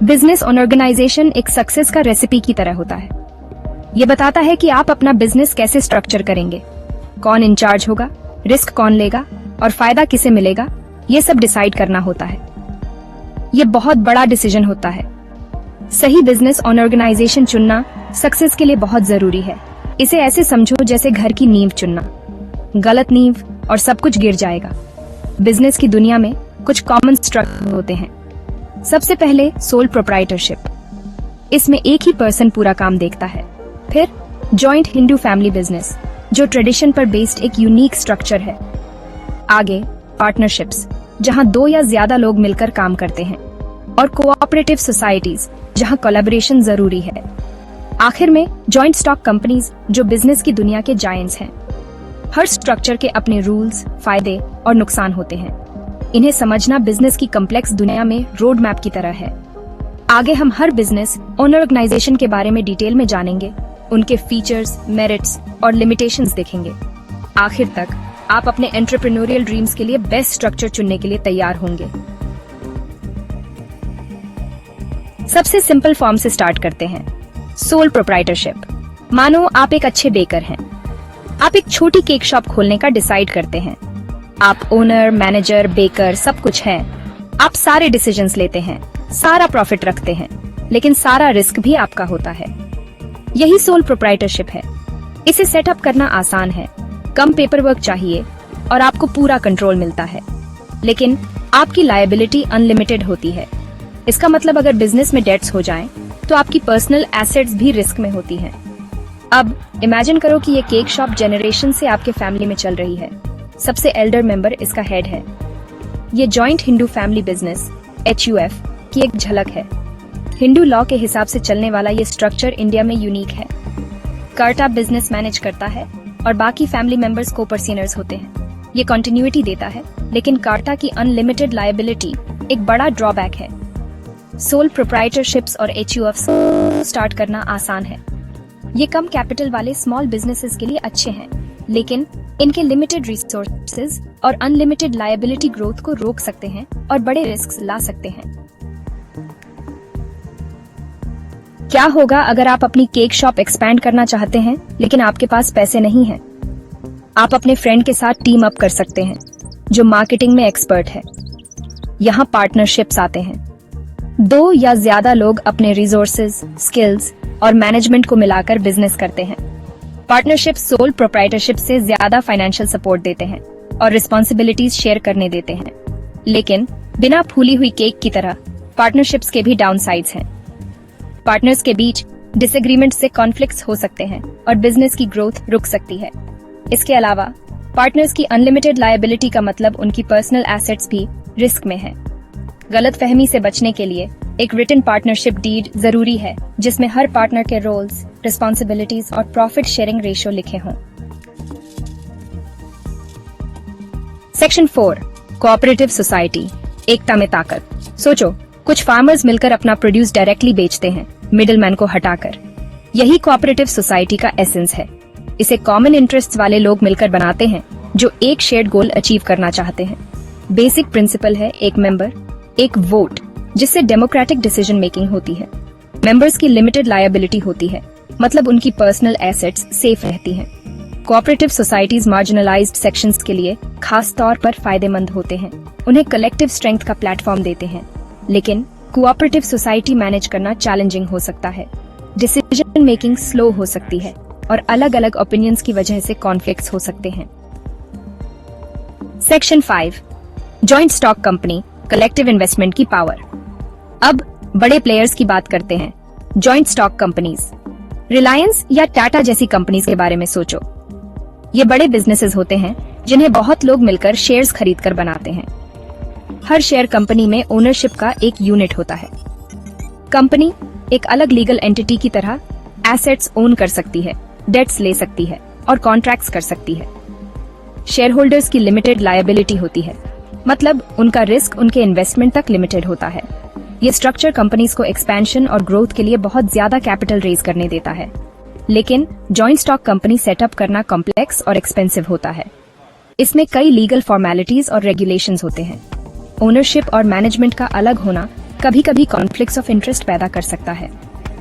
Business organisation एक success का recipe की तरह होता है। ये बताता है कि आप अपना बिजनेस कैसे स्ट्रक्चर करेंगे, कौन इंचार्ज होगा, रिस्क कौन लेगा और फायदा किसे मिलेगा, ये सब डिसाइड करना होता है। ये बहुत बड़ा डिसीजन होता है। सही बिजनेस ऑर्गेनाइजेशन चुनना सक्सेस के लिए बहुत जरूरी है। इसे ऐसे समझो जैसे घर की नींव चुनना। गलत नींव और सब कुछ गिर जाएगा। बिजनेस की दुनिया में कुछ कॉमन स्ट्रक्चर होते हैं। सबसे पहले सोल प्रोप्राइटरशिप। इसमें एक ही पर्सन पूरा काम देखता है। फिर जॉइंट हिंदू फैमिली बिजनेस, जो ट्रेडिशन पर बेस्ड एक यूनिक स्ट्रक्चर है। आगे पार्टनरशिप्स, जहां 2 या ज्यादा लोग मिलकर काम करते हैं। और कोऑपरेटिव सोसाइटीज, जहां कोलैबोरेशन जरूरी है। आखिर में जॉइंट स्टॉक कंपनीज, जो बिजनेस की दुनिया के जायंट्स हैं। हर स्ट्रक्चर के अपने रूल्स, फायदे और नुकसान होते हैं। इन्हें समझना बिजनेस की कॉम्प्लेक्स दुनिया में रोड मैप की तरह है। आगे हम हर बिजनेस ऑर्गेनाइजेशन के बारे में डिटेल में जानेंगे, उनके फीचर्स, मेरिट्स और लिमिटेशंस देखेंगे। आखिर तक आप अपने एंटरप्रेन्योरियल ड्रीम्स के लिए बेस्ट स्ट्रक्चर चुनने के लिए तैयार होंगे। सबसे सिंपल फॉर्म से स्टार्ट करते हैं। Sole proprietorship. मानो आप एक अच्छे बेकर हैं। आप एक छोटी केक शॉप खोलने का डिसाइड करते हैं। आप ओनर, मैनेजर, बेकर सब कुछ हैं। आप सारे डिसीजंस लेते हैं, सारा प्रॉफिट रखते हैं, लेकिन सारा रिस्क भी आपका होता है। यही सोल प्रोप्राइटरशिप है। इसे सेटअप करना आसान है, कम पेपर वर्क चाहिए और आपको पूरा कंट्रोल मिलता है। लेकिन आपकी लायबिलिटी अनलिमिटेड होती है। इसका मतलब अगर बिजनेस में डेट्स हो जाएं, तो आपकी पर्सनल एसेट्स भी रिस्क में होती हैं। अब इमेजिन करो कि ये केक शॉप जनरेशन से आपके फैमिली में चल रही है। सबसे एल्डर मेंबर इसका हेड है। ये joint Hindu family business HUF की एक झलक है। हिंदू लॉ के हिसाब से चलने वाला ये स्ट्रक्चर इंडिया में यूनिक है। कार्टा बिजनेस मैनेज करता है और बाकी फैमिली मेंबर्स को-पर्सनर्स होते हैं। ये कंटिन्यूटी देता है, लेकिन कार्टा की अनलिमिटेड लायबिलिटी एक बड़ा ड्रॉबैक है। सोल प्रोप्राइटरशिप्स और HUF स्टार्ट करना आसान है। ये कम कैपिटल वाले स्मॉल बिजनेसेस के लिए अच्छे हैं, लेकिन इनके लिमिटेड रिसोर्सेज और अनलिमिटेड लायबिलिटी ग्रोथ को रोक सकते हैं और बड़े रिस्क ला सकते हैं। क्या होगा अगर आप अपनी केक शॉप एक्सपैंड करना चाहते हैं, लेकिन आपके पास पैसे नहीं हैं? आप अपने फ्रेंड के साथ टीम अप कर सकते हैं, जो मार्केटिंग में एक्सपर्ट है। यहाँ पार्टनरशिप्स आते हैं। 2 या ज्यादा लोग अपने रिसोर्सेज, स्किल्स और मैनेजमेंट को मिलाकर बिजनेस करते हैं। पार्टनरशिप सोल प्रोप्राइटरशिप से ज्यादा फाइनेंशियल सपोर्ट देते हैं और रिस्पॉन्सिबिलिटीज शेयर करने देते हैं। लेकिन बिना फूली हुई केक की तरह पार्टनरशिप्स के भी डाउन साइड्स हैं। पार्टनर्स के बीच डिसएग्रीमेंट से कॉन्फ्लिक्ट्स हो सकते हैं और बिजनेस की ग्रोथ रुक सकती है। इसके अलावा पार्टनर्स की अनलिमिटेड लायबिलिटी का मतलब उनकी पर्सनल एसेट्स भी रिस्क में है। गलतफहमी से बचने के लिए एक रिटन पार्टनरशिप डीड जरूरी है, जिसमें हर पार्टनर के रोल्स, रिस्पॉन्सिबिलिटीज और प्रॉफिट शेयरिंग रेशियो लिखे हों। सेक्शन 4, कोऑपरेटिव सोसाइटी, एकता में ताकत। सोचो, कुछ फार्मर्स मिलकर अपना प्रोड्यूस डायरेक्टली बेचते हैं, मिडिलमैन को हटाकर। यही कोऑपरेटिव सोसाइटी का एसेंस है। इसे कॉमन इंटरेस्ट वाले लोग मिलकर बनाते हैं, जो एक शेयर्ड गोल अचीव करना चाहते हैं। बेसिक प्रिंसिपल है एक मेंबर, एक वोट, जिससे डेमोक्रेटिक डिसीजन मेकिंग होती है। मेंबर्स की लिमिटेड लायबिलिटी होती है, मतलब उनकी पर्सनल एसेट्स सेफ रहती हैं। कोऑपरेटिव सोसाइटीज मार्जिनलाइज्ड सेक्शंस के लिए खास तौर पर फायदेमंद होते हैं। उन्हें कलेक्टिव स्ट्रेंथ का प्लेटफॉर्म देते हैं। लेकिन कोऑपरेटिव सोसाइटी मैनेज करना चैलेंजिंग हो सकता है। डिसीजन मेकिंग स्लो हो सकती है और अलग अलग ओपिनियंस की वजह से कॉन्फ्लिक्ट्स हो सकते हैं। Section 5, joint stock company, collective investment की पावर। अब बड़े प्लेयर्स की बात करते हैं, जॉइंट स्टॉक कंपनीज। रिलायंस या टाटा जैसी कंपनीज के बारे में सोचो। ये बड़े बिजनेसेस होते हैं जिन्हें बहुत लोग मिलकर शेयर्स खरीदकर बनाते हैं। हर शेयर कंपनी में ओनरशिप का एक यूनिट होता है। कंपनी एक अलग लीगल एंटिटी की तरह एसेट्स ओन कर सकती है, डेट्स ले सकती है और कॉन्ट्रैक्ट्स कर सकती है। शेयर होल्डर्स की लिमिटेड लायबिलिटी होती है, मतलब उनका रिस्क उनके इन्वेस्टमेंट तक लिमिटेड होता है। ये स्ट्रक्चर कंपनीज को एक्सपेंशन और ग्रोथ के लिए बहुत ज्यादा कैपिटल रेज करने देता है। लेकिन जॉइंट स्टॉक कंपनी सेटअप करना कॉम्प्लेक्स और एक्सपेंसिव होता है। इसमें कई लीगल फॉर्मेलिटीज और रेगुलेशंस होते हैं। ओनरशिप और मैनेजमेंट का अलग होना कभी कभी कॉन्फ्लिक्ट्स ऑफ इंटरेस्ट पैदा कर सकता है।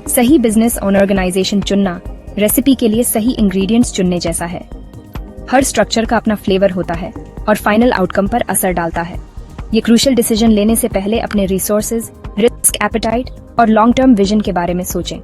सही बिजनेस और ऑर्गेनाइजेशन चुनना रेसिपी के लिए सही इंग्रेडिएंट्स चुनने जैसा है। हर स्ट्रक्चर का अपना फ्लेवर होता है और फाइनल आउटकम पर असर डालता है। ये क्रूशियल डिसीजन लेने से पहले अपने रिसोर्सेज, रिस्क एपेटाइट और लॉन्ग टर्म विजन के बारे में सोचें।